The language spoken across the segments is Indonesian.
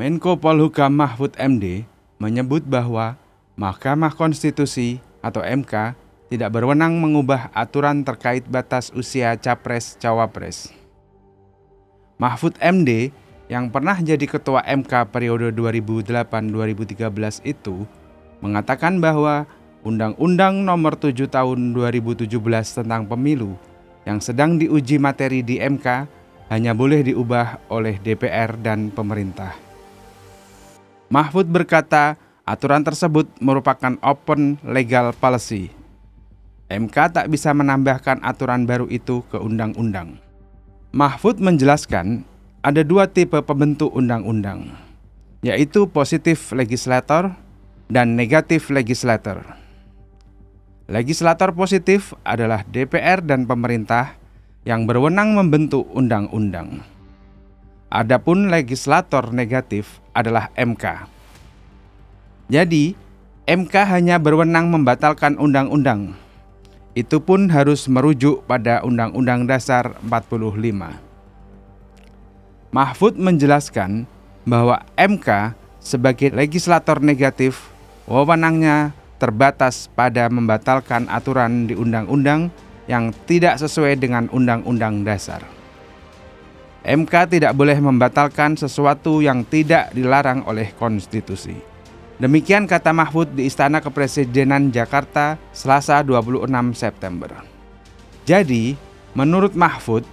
Menko Polhukam Mahfud MD menyebut bahwa Mahkamah Konstitusi atau MK tidak berwenang mengubah aturan terkait batas usia Capres-Cawapres. Mahfud MD yang pernah jadi Ketua MK periode 2008-2013 itu mengatakan bahwa Undang-Undang Nomor 7 Tahun 2017 tentang Pemilu yang sedang diuji materi di MK hanya boleh diubah oleh DPR dan pemerintah. Mahfud berkata, aturan tersebut merupakan open legal policy. MK tak bisa menambahkan aturan baru itu ke undang-undang. Mahfud menjelaskan ada dua tipe pembentuk undang-undang, yaitu positif legislator dan negatif legislator. Legislator positif adalah DPR dan pemerintah yang berwenang membentuk undang-undang. Adapun legislator negatif adalah MK. Jadi, MK hanya berwenang membatalkan undang-undang. Itu pun harus merujuk pada Undang-Undang Dasar 45. Mahfud menjelaskan bahwa MK sebagai legislator negatif, wewenangnya terbatas pada membatalkan aturan di undang-undang yang tidak sesuai dengan Undang-Undang Dasar. MK tidak boleh membatalkan sesuatu yang tidak dilarang oleh konstitusi. Demikian kata Mahfud di Istana Kepresidenan Jakarta, Selasa 26 September. Jadi, menurut Mahfud,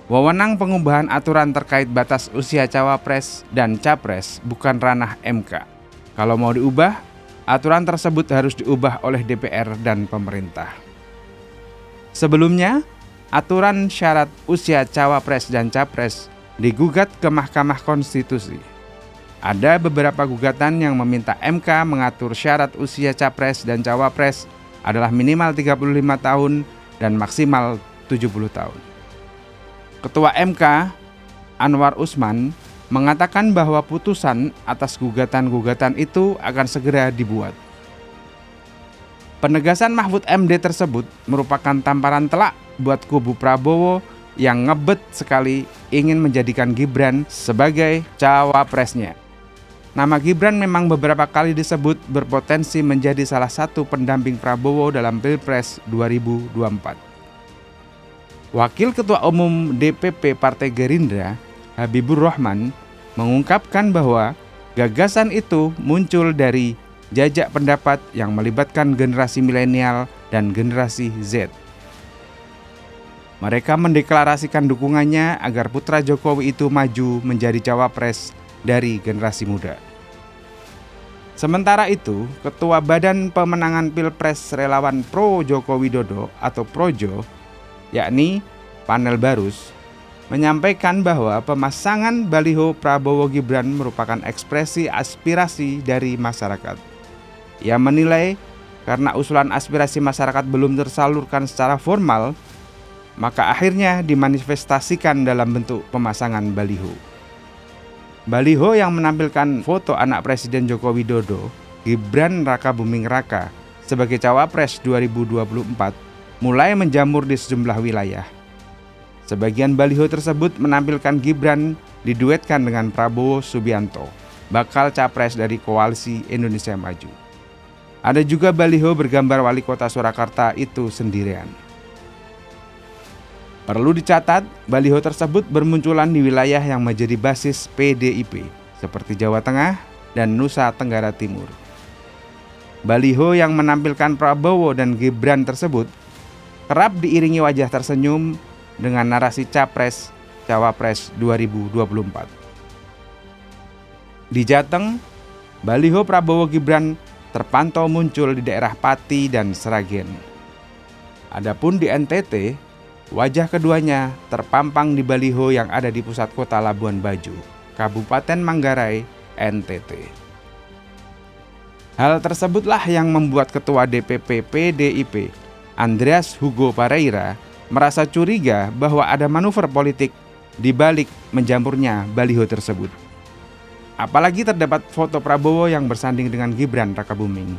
wewenang pengubahan aturan terkait batas usia cawapres dan capres bukan ranah MK. Kalau mau diubah, aturan tersebut harus diubah oleh DPR dan pemerintah. Sebelumnya, aturan syarat usia cawapres dan capres digugat ke Mahkamah Konstitusi. Ada beberapa gugatan yang meminta MK mengatur syarat usia capres dan cawapres adalah minimal 35 tahun dan maksimal 70 tahun. Ketua MK, Anwar Usman, mengatakan bahwa putusan atas gugatan-gugatan itu akan segera dibuat. Penegasan Mahfud MD tersebut merupakan tamparan telak buat kubu Prabowo yang ngebet sekali ingin menjadikan Gibran sebagai cawapresnya. Nama Gibran memang beberapa kali disebut berpotensi menjadi salah satu pendamping Prabowo dalam Pilpres 2024. Wakil Ketua Umum DPP Partai Gerindra, Habibur Rahman, mengungkapkan bahwa gagasan itu muncul dari jajak pendapat yang melibatkan generasi milenial dan generasi Z. Mereka mendeklarasikan dukungannya agar putra Jokowi itu maju menjadi cawapres dari generasi muda. Sementara itu, Ketua Badan Pemenangan Pilpres Relawan Pro Joko Widodo atau Projo, yakni Panel Barus, menyampaikan bahwa pemasangan baliho Prabowo Gibran merupakan ekspresi aspirasi dari masyarakat. Ia menilai karena usulan aspirasi masyarakat belum tersalurkan secara formal, maka akhirnya dimanifestasikan dalam bentuk pemasangan baliho. Baliho yang menampilkan foto anak Presiden Joko Widodo, Gibran Rakabuming Raka, sebagai cawapres 2024 mulai menjamur di sejumlah wilayah. Sebagian baliho tersebut menampilkan Gibran diduetkan dengan Prabowo Subianto, bakal capres dari Koalisi Indonesia Maju. Ada juga baliho bergambar wali kota Surakarta itu sendirian. Perlu dicatat, baliho tersebut bermunculan di wilayah yang menjadi basis PDIP, seperti Jawa Tengah dan Nusa Tenggara Timur. Baliho yang menampilkan Prabowo dan Gibran tersebut kerap diiringi wajah tersenyum dengan narasi Capres-Cawapres 2024. Di Jateng, baliho Prabowo Gibran terpantau muncul di daerah Pati dan Sragen. Adapun di NTT, wajah keduanya terpampang di baliho yang ada di pusat kota Labuan Bajo, Kabupaten Manggarai, NTT. Hal tersebutlah yang membuat Ketua DPP PDIP, Andreas Hugo Pareira, merasa curiga bahwa ada manuver politik di balik menjamurnya baliho tersebut. Apalagi terdapat foto Prabowo yang bersanding dengan Gibran Rakabuming.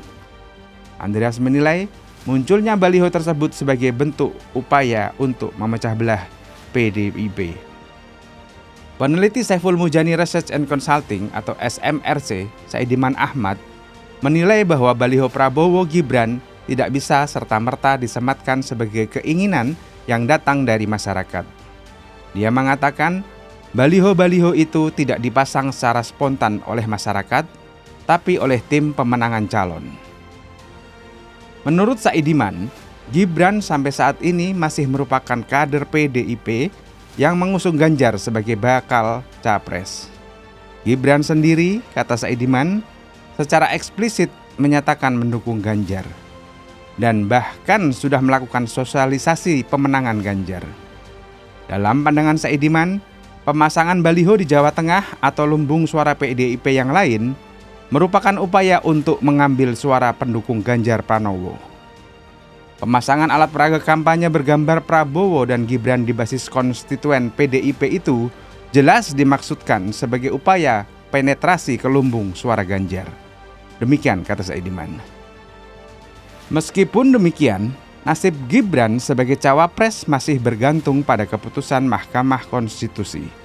Andreas menilai munculnya baliho tersebut sebagai bentuk upaya untuk memecah belah PDIP. Peneliti Saiful Mujani Research and Consulting atau SMRC, Saidiman Ahmad, menilai bahwa baliho Prabowo Gibran tidak bisa serta-merta disematkan sebagai keinginan yang datang dari masyarakat. Dia mengatakan, baliho-baliho itu tidak dipasang secara spontan oleh masyarakat, tapi oleh tim pemenangan calon. Menurut Saidiman, Gibran sampai saat ini masih merupakan kader PDIP yang mengusung Ganjar sebagai bakal capres. Gibran sendiri, kata Saidiman, secara eksplisit menyatakan mendukung Ganjar dan bahkan sudah melakukan sosialisasi pemenangan Ganjar. Dalam pandangan Saidiman, pemasangan baliho di Jawa Tengah atau lumbung suara PDIP yang lain merupakan upaya untuk mengambil suara pendukung Ganjar Pranowo. Pemasangan alat peraga kampanye bergambar Prabowo dan Gibran di basis konstituen PDIP itu jelas dimaksudkan sebagai upaya penetrasi ke lumbung suara Ganjar. Demikian kata Saidiman. Meskipun demikian, nasib Gibran sebagai cawapres masih bergantung pada keputusan Mahkamah Konstitusi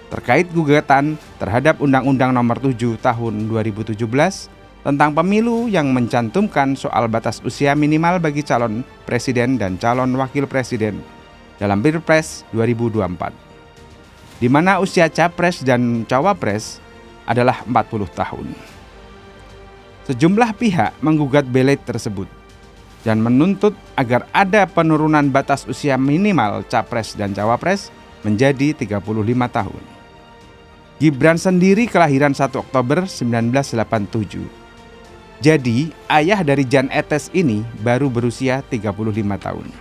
terkait gugatan terhadap Undang-Undang Nomor 7 Tahun 2017 tentang pemilu yang mencantumkan soal batas usia minimal bagi calon presiden dan calon wakil presiden dalam Pilpres 2024, di mana usia capres dan cawapres adalah 40 tahun. Sejumlah pihak menggugat belet tersebut dan menuntut agar ada penurunan batas usia minimal capres dan cawapres menjadi 35 tahun. Gibran sendiri kelahiran 1 Oktober 1987. Jadi, ayah dari Jan Etes ini baru berusia 35 tahun.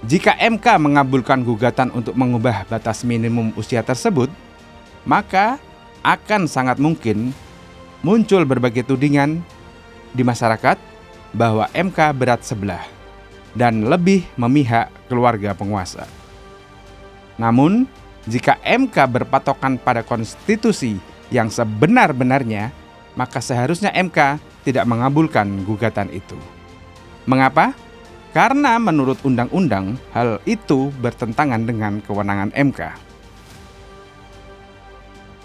Jika MK mengabulkan gugatan untuk mengubah batas minimum usia tersebut, maka akan sangat mungkin muncul berbagai tudingan di masyarakat bahwa MK berat sebelah dan lebih memihak keluarga penguasa. Namun, jika MK berpatokan pada konstitusi yang sebenar-benarnya, maka seharusnya MK tidak mengabulkan gugatan itu. Mengapa? Karena menurut undang-undang, hal itu bertentangan dengan kewenangan MK.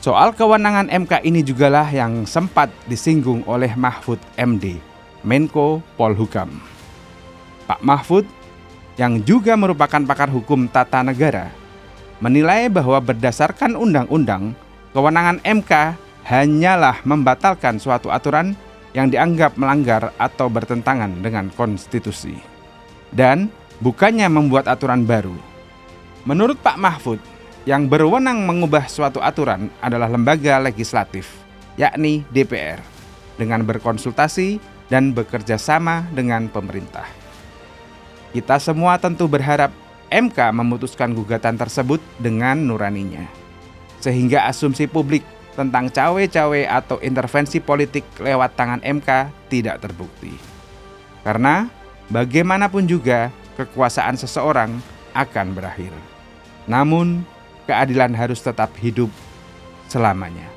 Soal kewenangan MK ini jugalah yang sempat disinggung oleh Mahfud MD, Menko Polhukam. Pak Mahfud, yang juga merupakan pakar hukum tata negara, menilai bahwa berdasarkan undang-undang, kewenangan MK hanyalah membatalkan suatu aturan yang dianggap melanggar atau bertentangan dengan konstitusi, dan bukannya membuat aturan baru. Menurut Pak Mahfud, yang berwenang mengubah suatu aturan adalah lembaga legislatif, yakni DPR, dengan berkonsultasi dan bekerja sama dengan pemerintah. Kita semua tentu berharap MK memutuskan gugatan tersebut dengan nuraninya, sehingga asumsi publik tentang cawe-cawe atau intervensi politik lewat tangan MK tidak terbukti. Karena bagaimanapun juga kekuasaan seseorang akan berakhir. Namun keadilan harus tetap hidup selamanya.